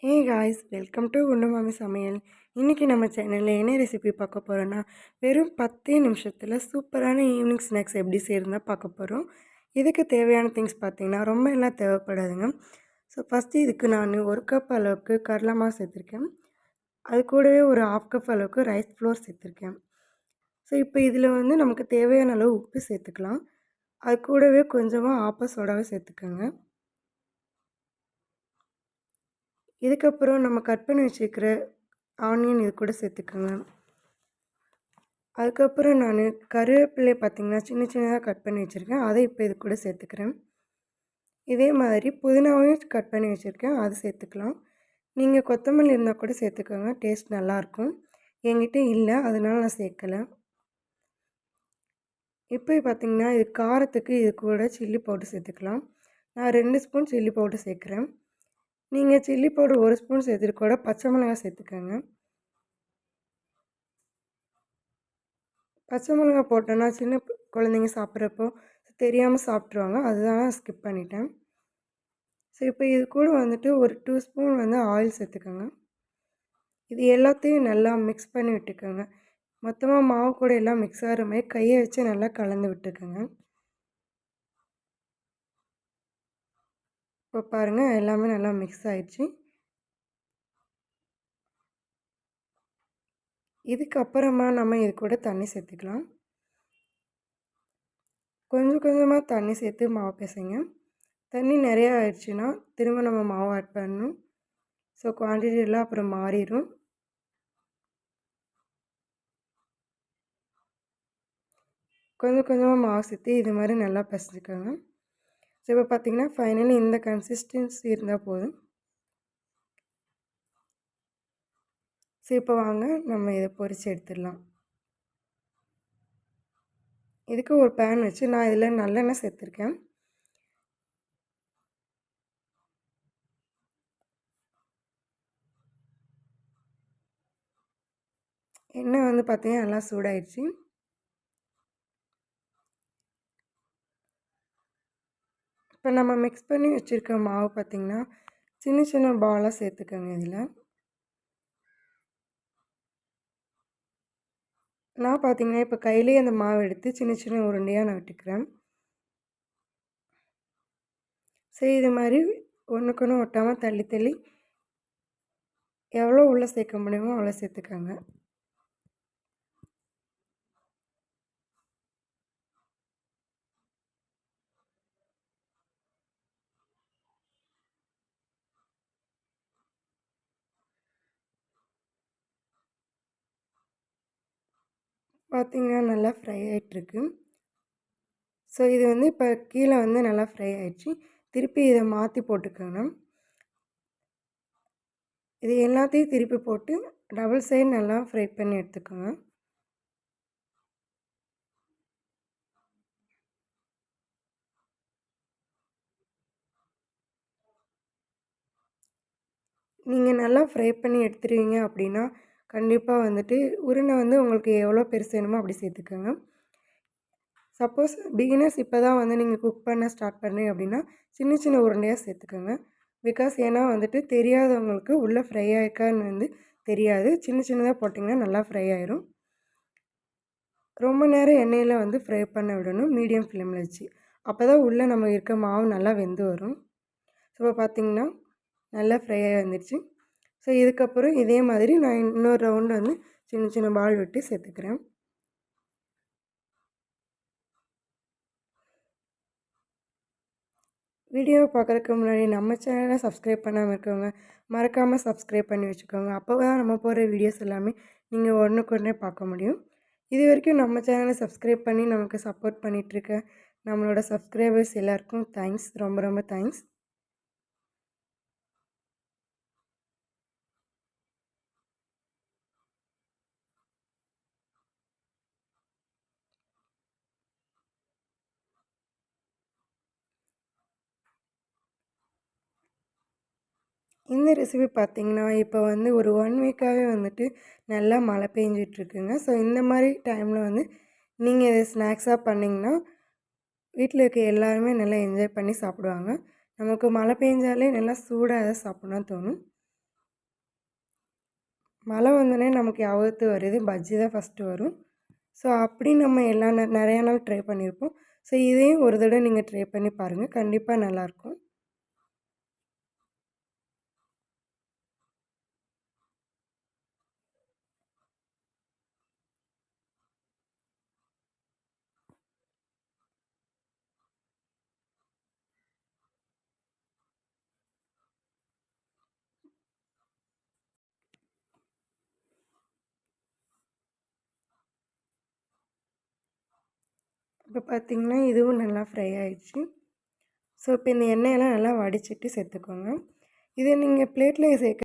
Hey guys, welcome to குண்டு மாமி சமையல். இன்றைக்கி நம்ம சேனலில் என்ன ரெசிபி பார்க்க போகிறோன்னா, வெறும் 10 நிமிஷத்தில் சூப்பரான ஈவினிங் ஸ்நாக்ஸ் எப்படி செய்யறதுனா பார்க்க போகிறோம். இதுக்கு தேவையான திங்ஸ் பார்த்திங்கன்னா ரொம்ப எல்லாம் தேவைப்படாதுங்க. ஸோ ஃபஸ்ட்டு இதுக்கு நான் 1 கப் அளவுக்கு கடலை மாவு சேர்த்துருக்கேன். அது கூடவே ஒரு 1/2 கப் அளவுக்கு ரைஸ் ஃப்ளோர் சேர்த்துருக்கேன். ஸோ இப்போ இதில் வந்து நமக்கு தேவையான அளவு உப்பு சேர்த்துக்கலாம். அது கூடவே கொஞ்சமாக ஆப்ப சோடாவை சேர்த்துக்கோங்க. இதுக்கப்புறம் நம்ம கட் பண்ணி வச்சுருக்கிற ஆனியன் இது கூட சேர்த்துக்கோங்க. அதுக்கப்புறம் நான் கருவேப்பிலை பார்த்திங்கன்னா சின்ன சின்னதாக கட் பண்ணி வச்சுருக்கேன். அதை இப்போ இது கூட சேர்த்துக்கிறேன். இதே மாதிரி புதினாவையும் கட் பண்ணி வச்சுருக்கேன், அது சேர்த்துக்கலாம். நீங்கள் கொத்தமல்லி இருந்தால் கூட சேர்த்துக்கோங்க, டேஸ்ட் நல்லாயிருக்கும். என்கிட்ட இல்லை, அதனால் நான் சேர்க்கலை. இப்போ பார்த்திங்கன்னா இது காரத்துக்கு இது கூட சில்லி பவுடர் சேர்த்துக்கலாம். நான் 2 ஸ்பூன் சில்லி பவுடர் சேர்க்குறேன். நீங்கள் சில்லி பவுடர் 1 ஸ்பூன் சேர்த்துட்டு கூட பச்சை மிளகாய் சேர்த்துக்கோங்க. பச்சை மிளகா போட்டோன்னா சின்ன குழந்தைங்க சாப்பிட்றப்போ தெரியாமல் சாப்பிட்ருவாங்க, அதுதான் நான் ஸ்கிப் பண்ணிட்டேன். ஸோ இப்போ இது கூட வந்துட்டு ஒரு 2 ஸ்பூன் வந்து ஆயில் சேர்த்துக்கோங்க. இது எல்லாத்தையும் நல்லா மிக்ஸ் பண்ணி விட்டுக்கோங்க. மொத்தமாக மாவு கூட எல்லாம் மிக்ஸ் ஆகிற மாதிரி கையை வச்சு நல்லா கலந்து விட்டுக்கோங்க. இப்போ பாருங்கள், எல்லாமே நல்லா மிக்ஸ் ஆகிடுச்சு. இதுக்கப்புறமா நம்ம இது கூட தண்ணி சேர்த்துக்கலாம். கொஞ்சம் கொஞ்சமாக தண்ணி சேர்த்து மாவு பிசைங்க. தண்ணி நிறையா ஆயிடுச்சுன்னா திரும்ப நம்ம மாவு ஆட் பண்ணணும். ஸோ குவான்டிட்டியெல்லாம் அப்புறம் மாறிடும். கொஞ்சம் கொஞ்சமாக மாவு சேர்த்து இது மாதிரி நல்லா பிசைஞ்சுக்கோங்க. ஸோ இப்போ பார்த்திங்கன்னா ஃபைனலி இந்த கன்சிஸ்டன்சி இருந்தால் போதும். ஸோ இப்போ வாங்க நம்ம இதை பொரித்து எடுத்துடலாம். இதுக்கு ஒரு பேன் வச்சு நான் இதில் நல்லெண்ணெய் சேர்த்துருக்கேன். எண்ணெய் வந்து பார்த்திங்கன்னா நல்லா சூடாயிடுச்சு. இப்போ நம்ம மிக்ஸ் பண்ணி வச்சுருக்க மாவு பார்த்திங்கன்னா சின்ன சின்ன பாலாக சேர்த்துக்கோங்க. இதில் நான் பார்த்திங்கன்னா இப்போ கையிலேயே அந்த மாவு எடுத்து சின்ன சின்ன உருண்டையாக நான் விட்டுக்கிறேன். சரி, இது மாதிரி ஒன்றுக்கு ஒன்று ஒட்டாமல் தள்ளி தள்ளி எவ்வளோ உள்ளே சேர்க்க முடியுமோ அவ்வளோ சேர்த்துக்கோங்க. பார்த்திங்கன்னா நல்லா ஃப்ரை ஆகிட்டுருக்கு. ஸோ இது வந்து இப்போ கீழே வந்து நல்லா ஃப்ரை ஆகிடுச்சு. திருப்பி இதை மாற்றி போட்டுக்கோங்க. இது எல்லாத்தையும் திருப்பி போட்டு டபுள் சைடு நல்லா ஃப்ரை பண்ணி எடுத்துக்கோங்க. நீங்கள் நல்லா ஃப்ரை பண்ணி எடுத்துருவீங்க அப்படின்னா கண்டிப்பாக வந்துட்டு உருண்டை வந்து உங்களுக்கு எவ்வளோ பெருசு வேணுமோ அப்படி சேர்த்துக்கோங்க. சப்போஸ் பிகினர்ஸ் இப்போ தான் வந்து நீங்கள் குக் பண்ண ஸ்டார்ட் பண்ணுறீங்க அப்படின்னா சின்ன சின்ன உருண்டையாக சேர்த்துக்கோங்க. பிகாஸ் ஏன்னா வந்துட்டு தெரியாதவங்களுக்கு உள்ளே ஃப்ரை ஆகிருக்கான்னு வந்து தெரியாது. சின்ன சின்னதாக போட்டிங்கன்னா நல்லா ஃப்ரை ஆயிரும். ரொம்ப நேரம் எண்ணெயில் வந்து ஃப்ரை பண்ண விடணும், மீடியம் ஃப்ளேமில் வச்சு. அப்போ தான் உள்ளே நம்ம இருக்க மாவு நல்லா வெந்து வரும். ஸோ இப்போ பார்த்திங்கன்னா நல்லா ஃப்ரை ஆகி வந்துடுச்சு. ஸோ இதுக்கப்புறம் இதே மாதிரி நான் இன்னொரு ரவுண்டு வந்து சின்ன சின்ன பால் விட்டு சேர்த்துக்கிறேன். வீடியோவை பார்க்குறதுக்கு முன்னாடி நம்ம சேனலை சப்ஸ்கிரைப் பண்ணாமல் இருக்கவங்க மறக்காமல் சப்ஸ்கிரைப் பண்ணி வச்சுக்கோங்க. அப்போ தான் நம்ம போகிற வீடியோஸ் எல்லாமே நீங்கள் ஒன்றுக்கு பார்க்க முடியும். இது வரைக்கும் நம்ம சேனலை சப்ஸ்கிரைப் பண்ணி நமக்கு சப்போர்ட் பண்ணிகிட்ருக்க நம்மளோட சப்ஸ்கிரைபர்ஸ் எல்லாருக்கும் தேங்க்ஸ், ரொம்ப ரொம்ப தேங்க்ஸ். இந்த ரெசிபி பார்த்திங்கன்னா இப்போ வந்து ஒரு 1 வீக்காகவே வந்துட்டு நல்லா மழை பெஞ்சிட்ருக்குங்க. ஸோ இந்த மாதிரி டைமில் வந்து நீங்கள் இதை ஸ்நாக்ஸாக பண்ணிங்கன்னா வீட்டில் இருக்க எல்லாருமே நல்லா என்ஜாய் பண்ணி சாப்பிடுவாங்க. நமக்கு மழை பெஞ்சாலே நல்லா சூடாக எதாவது சாப்பிட்ணுன்னு தோணும். மழை வந்தோனே நமக்கு ஞாபகத்துக்கு வருது பஜ்ஜி தான் ஃபஸ்ட்டு வரும். ஸோ அப்படி நம்ம எல்லா நெறையா நாள் ட்ரை பண்ணியிருப்போம். ஸோ இதையும் ஒரு தடவ நீங்க ட்ரை பண்ணி பாருங்க. கண்டிப்பா நல்லாயிருக்கும். இப்போ பார்த்தீங்கன்னா, இதுவும் நல்லா ஃப்ரை ஆயிடுச்சு. ஸோ இப்போ இந்த எண்ணெயெல்லாம் நல்லா வடிச்சிட்டு சேர்த்துக்கோங்க. இத நீங்க பிளேட்ல சேர்க்க